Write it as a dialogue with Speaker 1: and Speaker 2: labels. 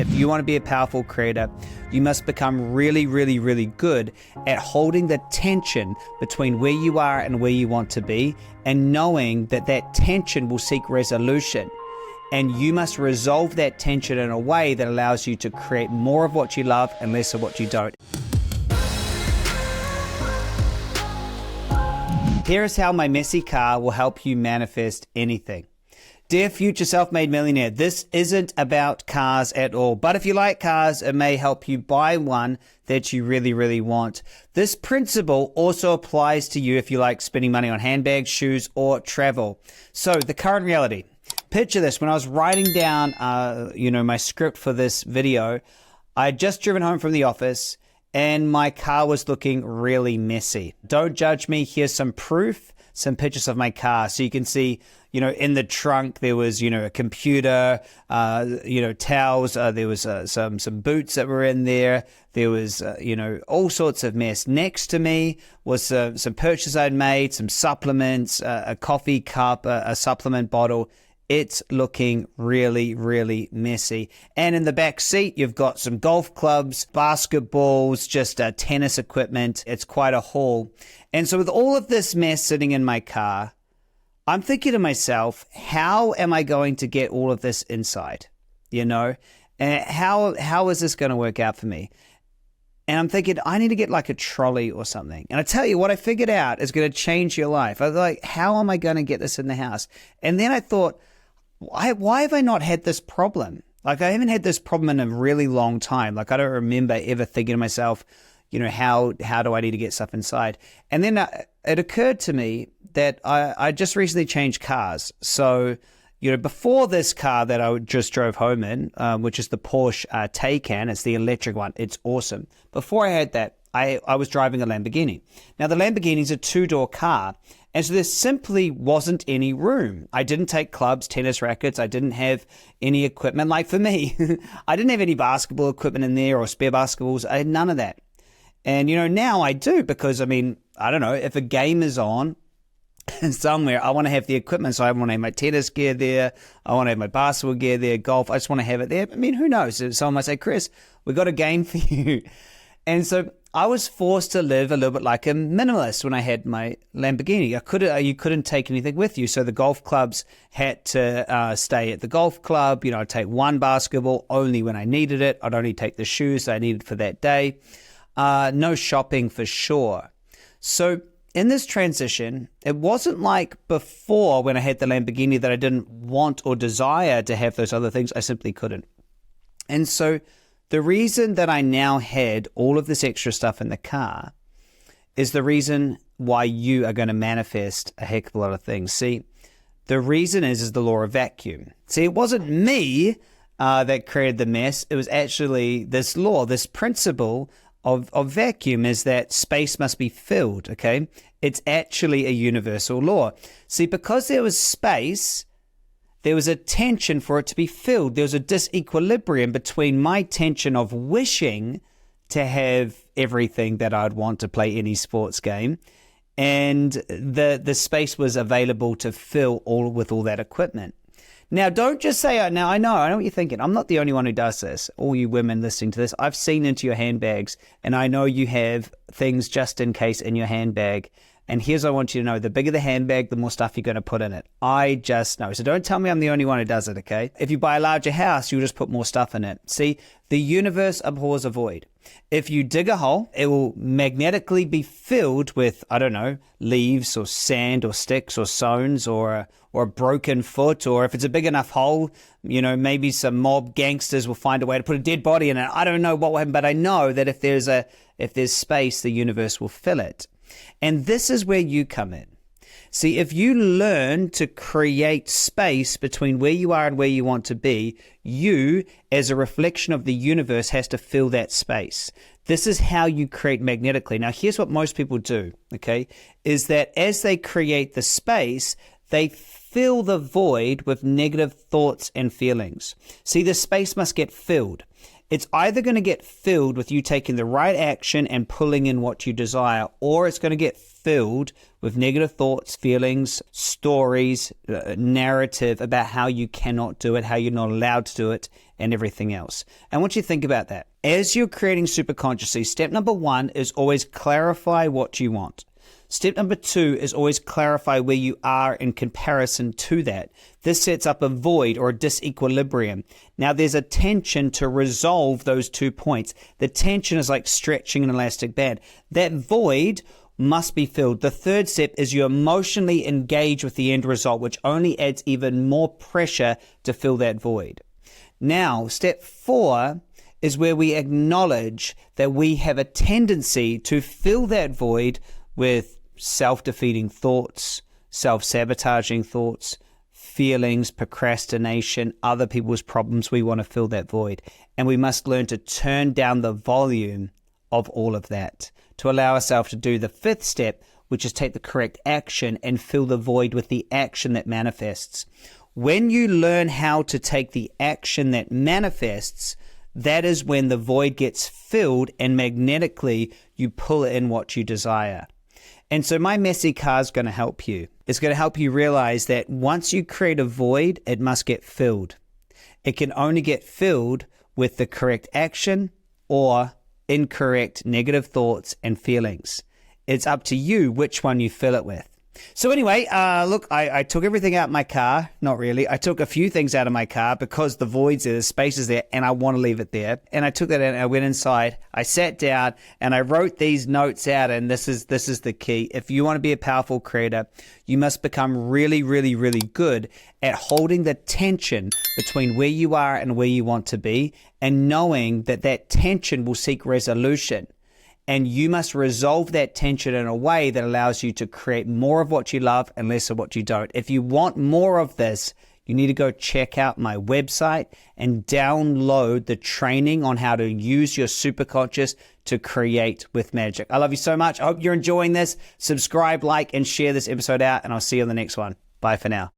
Speaker 1: if you want to be a powerful creator, you must become really, really, really good at holding the tension between where you are and where you want to be, and knowing that that tension will seek resolution. And you must resolve that tension in a way that allows you to create more of what you love and less of what you don't. Here is how my messy car will help you manifest anything. Dear future self-made millionaire, this isn't about cars at all. But if you like cars, it may help you buy one that you really, really want. This principle also applies to you if you like spending money on handbags, shoes, or travel. So the current reality. Picture this. When I was writing down, my script for this video, I had just driven home from the office and my car was looking really messy. Don't judge me. Here's some proof, some pictures of my car. So you can see, in the trunk, there was, a computer, towels. There was some boots that were in there. There was, all sorts of mess. Next to me was some purchases I'd made, some supplements, a coffee cup, a supplement bottle. It's looking really, really messy. And in the back seat, you've got some golf clubs, basketballs, just tennis equipment. It's quite a haul. And so with all of this mess sitting in my car, I'm thinking to myself, how am I going to get all of this inside? How is this going to work out for me? And I'm thinking, I need to get like a trolley or something. And I tell you, what I figured out is going to change your life. I was like, how am I going to get this in the house? And then I thought, why have I not had this problem? Like, I haven't had this problem in a really long time. Like, I don't remember ever thinking to myself, how do I need to get stuff inside? And then it occurred to me that I just recently changed cars. So, before this car that I just drove home in, which is the Porsche Taycan, it's the electric one. It's awesome. Before I had that, I was driving a Lamborghini. Now, the Lamborghini is a two-door car. And so there simply wasn't any room. I didn't take clubs, tennis rackets. I didn't have any equipment. Like for me, I didn't have any basketball equipment in there or spare basketballs. I had none of that. And, now I do because, I don't know, if a game is on somewhere, I want to have the equipment. So I want to have my tennis gear there. I want to have my basketball gear there, golf. I just want to have it there. Who knows? Someone might say, Chris, we got a game for you. And so I was forced to live a little bit like a minimalist when I had my Lamborghini. You couldn't take anything with you. So the golf clubs had to stay at the golf club. I'd take one basketball only when I needed it. I'd only take the shoes I needed for that day. No shopping for sure. So in this transition, it wasn't like before when I had the Lamborghini that I didn't want or desire to have those other things. I simply couldn't. And so the reason that I now had all of this extra stuff in the car is the reason why you are going to manifest a heck of a lot of things. See, the reason is the law of vacuum. See, it wasn't me that created the mess. It was actually this law, this principle of vacuum is that space must be filled, okay? It's actually a universal law. See, because there was space, there was a tension for it to be filled. There was a disequilibrium between my tension of wishing to have everything that I'd want to play any sports game, and the space was available to fill with all that equipment. Now, don't just say, now I know what you're thinking. I'm not the only one who does this. All you women listening to this, I've seen into your handbags, and I know you have things just in case in your handbag. And here's what I want you to know. The bigger the handbag, the more stuff you're going to put in it. I just know. So don't tell me I'm the only one who does it, okay? If you buy a larger house, you'll just put more stuff in it. See, the universe abhors a void. If you dig a hole, it will magnetically be filled with, I don't know, leaves or sand or sticks or stones or a broken foot. Or if it's a big enough hole, maybe some mob gangsters will find a way to put a dead body in it. I don't know what will happen, but I know that if there's space, the universe will fill it. And this is where you come in. See, if you learn to create space between where you are and where you want to be, you, as a reflection of the universe, has to fill that space. This is how you create magnetically. Now, here's what most people do, okay, is that as they create the space, they fill the void with negative thoughts and feelings. See, the space must get filled. It's either going to get filled with you taking the right action and pulling in what you desire, or it's going to get filled with negative thoughts, feelings, stories, narrative about how you cannot do it, how you're not allowed to do it, and everything else. I want you to think about that. As you're creating superconsciously, step number 1 is always clarify what you want. Step number 2 is always clarify where you are in comparison to that. This sets up a void or a disequilibrium. Now there's a tension to resolve those 2 points. The tension is like stretching an elastic band. That void must be filled. The third step is you emotionally engage with the end result, which only adds even more pressure to fill that void. Now, step 4 is where we acknowledge that we have a tendency to fill that void with self-defeating thoughts, self-sabotaging thoughts, feelings, procrastination, other people's problems. We want to fill that void. And we must learn to turn down the volume of all of that to allow ourselves to do the 5th step, which is take the correct action and fill the void with the action that manifests. When you learn how to take the action that manifests, that is when the void gets filled and magnetically you pull in what you desire. And so my messy car is going to help you. It's going to help you realize that once you create a void, it must get filled. It can only get filled with the correct action or incorrect negative thoughts and feelings. It's up to you which one you fill it with. So anyway, look, I took everything out of my car. Not really. I took a few things out of my car because the void's there, the space is there, and I want to leave it there. And I took that out and I went inside. I sat down and I wrote these notes out, and this is the key. If you want to be a powerful creator, you must become really, really, really good at holding the tension between where you are and where you want to be, and knowing that that tension will seek resolution. And you must resolve that tension in a way that allows you to create more of what you love and less of what you don't. If you want more of this, you need to go check out my website and download the training on how to use your superconscious to create with magic. I love you so much. I hope you're enjoying this. Subscribe, like, and share this episode out, and I'll see you on the next one. Bye for now.